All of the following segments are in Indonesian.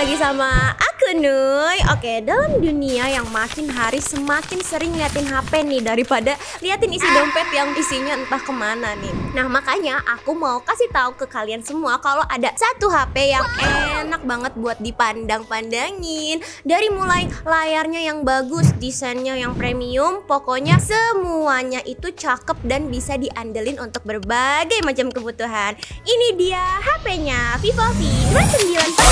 lagi sama aku Nuy. Oke, dalam dunia yang makin hari semakin sering liatin HP nih daripada liatin isi dompet yang isinya entah kemana nih. Nah makanya aku mau kasih tahu ke kalian semua kalau ada satu HP yang enak banget buat dipandang-pandangin. Dari mulai layarnya yang bagus, desainnya yang premium, pokoknya semuanya itu cakep dan bisa diandelin untuk berbagai macam kebutuhan. Ini dia HP-nya Vivo V29 Pro.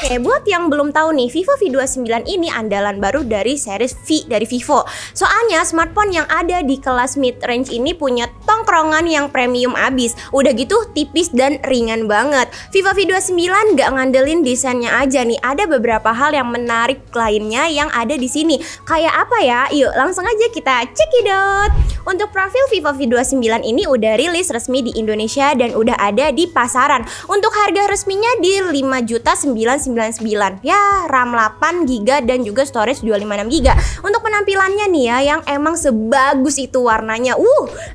Oke, buat yang belum tahu nih, Vivo V29 ini andalan baru dari series V dari Vivo. Soalnya smartphone yang ada di kelas mid range ini punya tongkrongan yang premium abis. Udah gitu tipis dan ringan banget. Vivo V29 gak ngandelin desainnya aja nih, ada beberapa hal yang menarik lainnya yang ada di sini. Kayak apa ya? Yuk langsung aja kita cekidot. Untuk profil Vivo V29 ini udah rilis resmi di Indonesia dan udah ada di pasaran. Untuk harga resminya di 5.999.000. Ya, RAM 8GB dan juga storage 256GB. Untuk penampilannya nih ya, yang emang sebagus itu warnanya.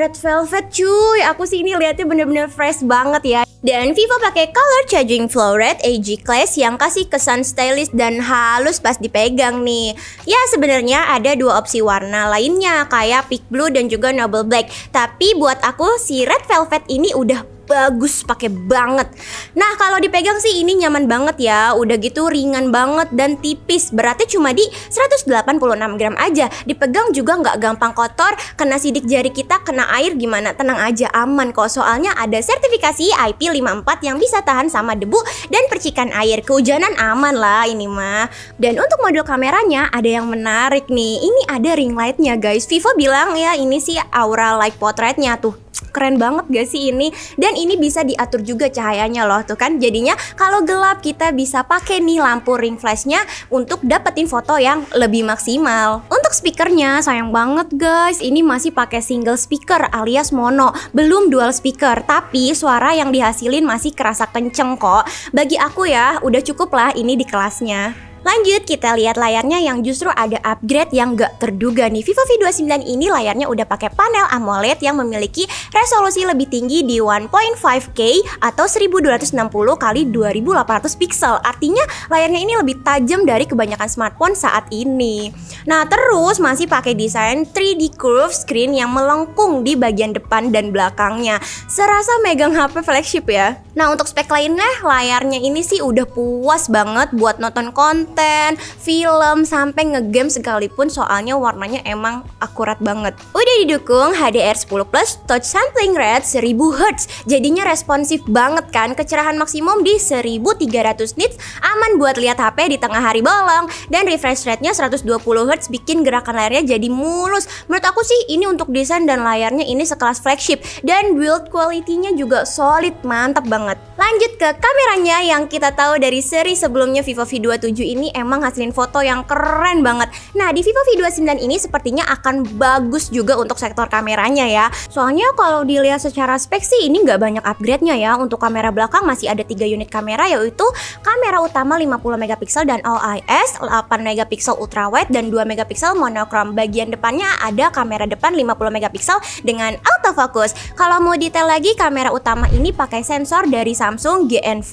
Red velvet cuy. Aku sih ini lihatnya bener-bener fresh banget ya. Dan Vivo pakai color changing flow red AG Class yang kasih kesan stylish dan halus pas dipegang nih. Ya sebenarnya ada dua opsi warna lainnya kayak peak blue dan juga noble black. Tapi buat aku si red velvet ini udah bagus, pakai banget. Nah kalau dipegang sih ini nyaman banget ya. Udah gitu ringan banget dan tipis. Beratnya cuma di 186 gram aja. Dipegang juga nggak gampang kotor. Kena sidik jari kita, kena air gimana? Tenang aja, aman kok. Soalnya ada sertifikasi IP54 yang bisa tahan sama debu dan percikan air. Kehujanan aman lah ini mah. Dan untuk modul kameranya ada yang menarik nih. Ini ada ring lightnya guys. Vivo bilang ya ini sih aura light portraitnya tuh. Keren banget gak sih ini? Dan ini bisa diatur juga cahayanya loh tuh kan. Jadinya kalau gelap kita bisa pakai nih lampu ring flashnya untuk dapetin foto yang lebih maksimal. Untuk speakernya sayang banget guys, ini masih pakai single speaker alias mono, belum dual speaker. Tapi suara yang dihasilin masih kerasa kenceng kok. Bagi aku ya udah cukup lah ini di kelasnya. Lanjut kita lihat layarnya yang justru ada upgrade yang gak terduga nih. Vivo V29 ini layarnya udah pakai panel AMOLED yang memiliki resolusi lebih tinggi di 1.5K atau 1260 x 2800 pixel. Artinya layarnya ini lebih tajam dari kebanyakan smartphone saat ini. Nah terus masih pakai desain 3D curve screen yang melengkung di bagian depan dan belakangnya. Serasa megang HP flagship ya. Nah untuk spek lainnya layarnya ini sih udah puas banget buat nonton konten, film, sampai ngegame sekalipun soalnya warnanya emang akurat banget. Udah didukung HDR10+, touch sampling rate 1000Hz. Jadinya responsif banget kan, kecerahan maksimum di 1300 nits, aman buat lihat HP di tengah hari bolong. Dan refresh rate-nya 120Hz bikin gerakan layarnya jadi mulus. Menurut aku sih ini untuk desain dan layarnya ini sekelas flagship. Dan build quality-nya juga solid, mantap banget. Lanjut ke kameranya yang kita tahu dari seri sebelumnya Vivo V27 ini emang hasilin foto yang keren banget. Nah di Vivo V29 ini sepertinya akan bagus juga untuk sektor kameranya ya. Soalnya kalau dilihat secara spek sih ini nggak banyak upgrade-nya ya. Untuk kamera belakang masih ada 3 unit kamera, yaitu kamera utama 50MP dan all IS, 8MP ultrawide dan 2MP monochrome. Bagian depannya ada kamera depan 50MP dengan autofocus. Kalau mau detail lagi, kamera utama ini pakai sensor dari Samsung GN5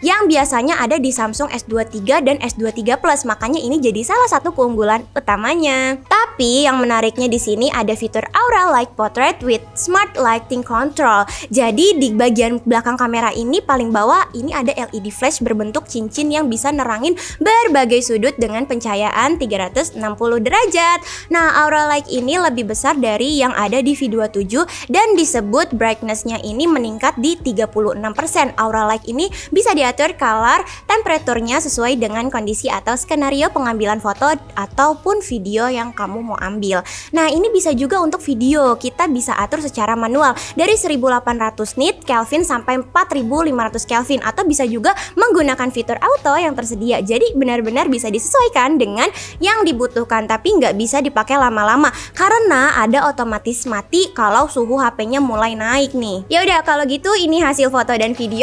yang biasanya ada di Samsung S23 dan S23 Plus, makanya ini jadi salah satu keunggulan utamanya. Tapi yang menariknya di sini ada fitur Aura Light Portrait with Smart Lighting Control. Jadi di bagian belakang kamera ini paling bawah ini ada LED flash berbentuk cincin yang bisa nerangin berbagai sudut dengan pencahayaan 360 derajat. Nah Aura Light ini lebih besar dari yang ada di V27 dan disebut brightness-nya ini meningkat di 36%. Aura Light ini bisa diatur color temperaturnya sesuai dengan kondisi atau skenario pengambilan foto ataupun video yang kamu mau ambil. Nah ini bisa juga untuk video, kita bisa atur secara manual dari 1800 nit Kelvin sampai 4500 Kelvin, atau bisa juga menggunakan fitur auto yang tersedia. Jadi benar-benar bisa disesuaikan dengan yang dibutuhkan, tapi nggak bisa dipakai lama-lama karena ada otomatis mati kalau suhu HP-nya mulai naik nih. Ya udah kalau gitu ini hasil foto dan videonya.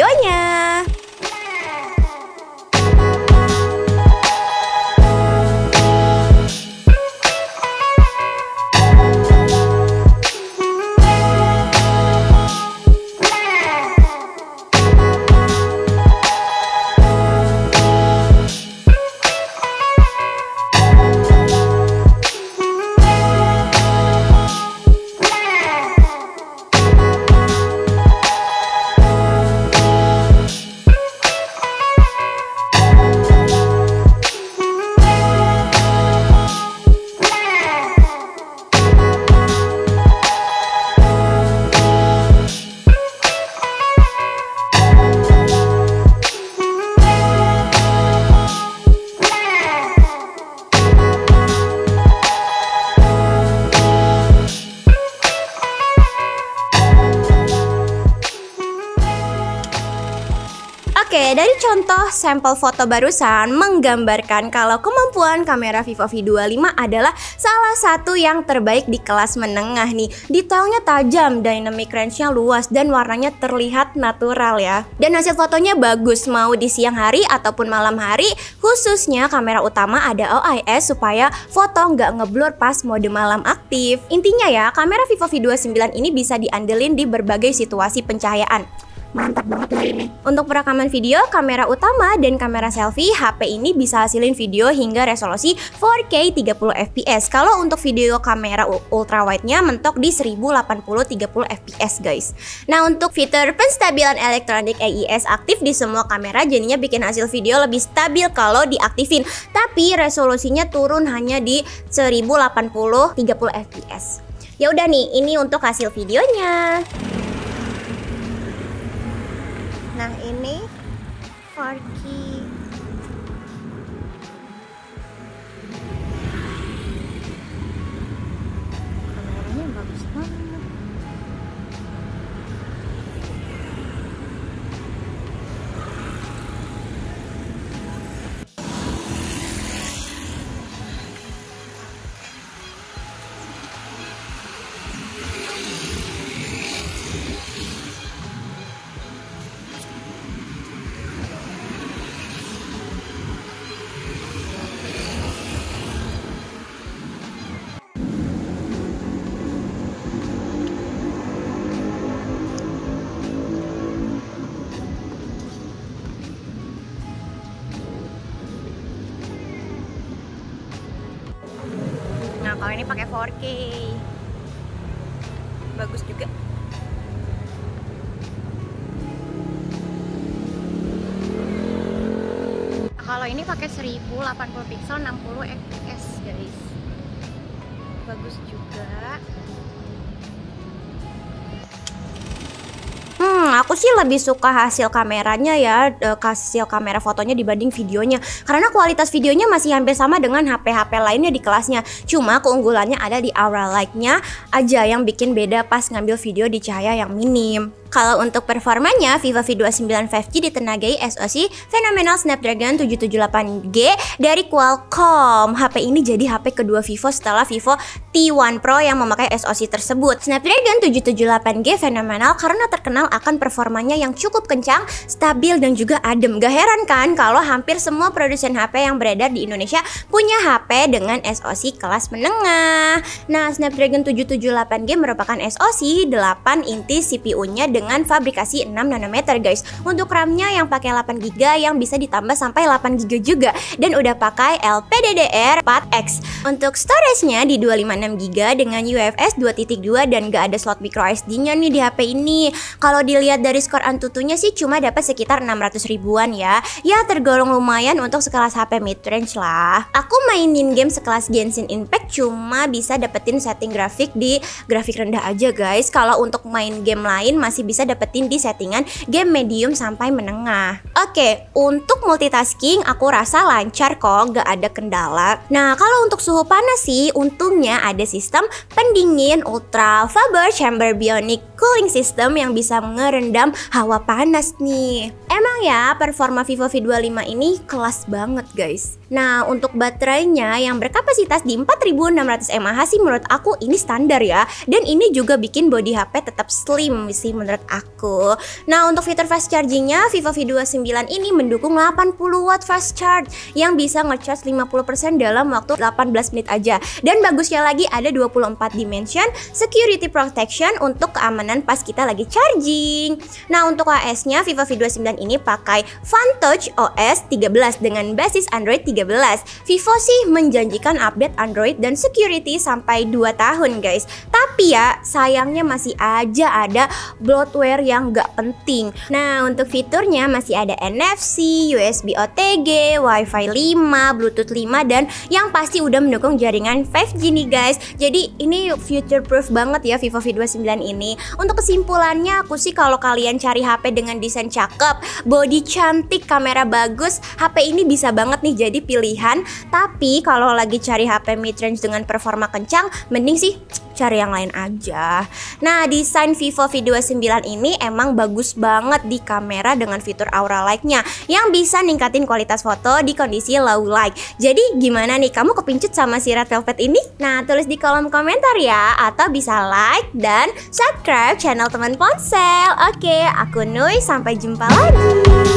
Oke, dari contoh sampel foto barusan menggambarkan kalau kemampuan kamera Vivo V25 adalah salah satu yang terbaik di kelas menengah nih. Detailnya tajam, dynamic range-nya luas, dan warnanya terlihat natural ya. Dan hasil fotonya bagus mau di siang hari ataupun malam hari, khususnya kamera utama ada OIS supaya foto nggak ngeblur pas mode malam aktif. Intinya ya, kamera Vivo V29 ini bisa diandelin di berbagai situasi pencahayaan. Mantap banget ya ini. Untuk perekaman video, kamera utama dan kamera selfie, HP ini bisa hasilin video hingga resolusi 4K 30 fps. Kalau untuk video kamera ultra wide-nya mentok di 1080 30 fps guys. Nah, untuk fitur penstabilan elektronik AIS aktif di semua kamera, jadinya bikin hasil video lebih stabil kalau diaktifin. Tapi resolusinya turun hanya di 1080 30 fps. Ya udah nih, ini untuk hasil videonya. Nah, ini 4K. Kameranya bagus banget. Nah, kalau ini pakai 4K, bagus juga. Kalau ini pakai 1080 pixel 60 fps guys, bagus juga. Aku sih lebih suka hasil kameranya ya, hasil kamera fotonya dibanding videonya. Karena kualitas videonya masih hampir sama dengan HP-HP lainnya di kelasnya. Cuma keunggulannya ada di aura light-nya aja yang bikin beda pas ngambil video di cahaya yang minim. Kalau untuk performanya, Vivo V29 5G ditenagai SoC Phenomenal Snapdragon 778G dari Qualcomm. HP ini jadi HP kedua Vivo setelah Vivo T1 Pro yang memakai SoC tersebut. Snapdragon 778G Phenomenal karena terkenal akan performanya yang cukup kencang, stabil, dan juga adem. Gak heran kan kalau hampir semua produsen HP yang beredar di Indonesia punya HP dengan SoC kelas menengah. Nah, Snapdragon 778G merupakan SoC 8 inti CPU-nya dengan fabrikasi 6 nanometer guys. Untuk RAM-nya yang pakai 8GB yang bisa ditambah sampai 8GB juga, dan udah pakai LPDDR4X. Untuk storage-nya di 256GB dengan UFS 2.2 dan gak ada slot micro SD-nya nih di HP ini. Kalau dilihat dari skor Antutunya sih cuma dapat sekitar 600 ribuan ya. Ya tergolong lumayan untuk sekelas HP mid-range lah. Aku mainin game sekelas Genshin Impact cuma bisa dapetin setting grafik di grafik rendah aja guys. Kalau untuk main game lain masih bisa dapetin di settingan game medium sampai menengah. Oke, untuk multitasking aku rasa lancar kok, gak ada kendala. Nah, kalau untuk suhu panas sih untungnya ada sistem pendingin Ultra Faber Chamber Bionic Cooling System yang bisa ngerendam hawa panas nih. Emang ya performa Vivo V25 ini kelas banget guys. Nah, untuk baterainya yang berkapasitas di 4600 mAh sih menurut aku ini standar ya. Dan ini juga bikin body HP tetap slim sih menurut aku. Nah, untuk fitur fast chargingnya Vivo V29 ini mendukung 80 watt fast charge yang bisa ngecharge 50% dalam waktu 18 menit aja. Dan bagusnya lagi ada 24 dimension security protection untuk keamanan pas kita lagi charging. Nah, untuk OS-nya Vivo V29 ini pakai FunTouch OS 13 dengan basis Android 13. Vivo sih menjanjikan update Android dan security sampai 2 tahun guys. Tapi ya sayangnya masih aja ada bloatware yang gak penting. Nah, untuk fiturnya masih ada NFC, USB OTG, Wi-Fi 5, Bluetooth 5, dan yang pasti udah mendukung jaringan 5G nih guys. Jadi ini future proof banget ya Vivo V29 ini. Untuk kesimpulannya aku sih kalau kalian cari HP dengan desain cakep, body cantik, kamera bagus, HP ini bisa banget nih jadi pilihan. Tapi kalau lagi cari HP mid-range dengan performa kencang, mending sih cari yang lain aja. Nah, desain Vivo V29 ini emang bagus banget di kamera dengan fitur Aura Light-nya yang bisa ningkatin kualitas foto di kondisi low light. Jadi gimana nih, kamu kepincut sama si Red Velvet ini? Nah, tulis di kolom komentar ya, atau bisa like dan subscribe channel Teman Ponsel. Oke, aku Nuy, sampai jumpa lagi.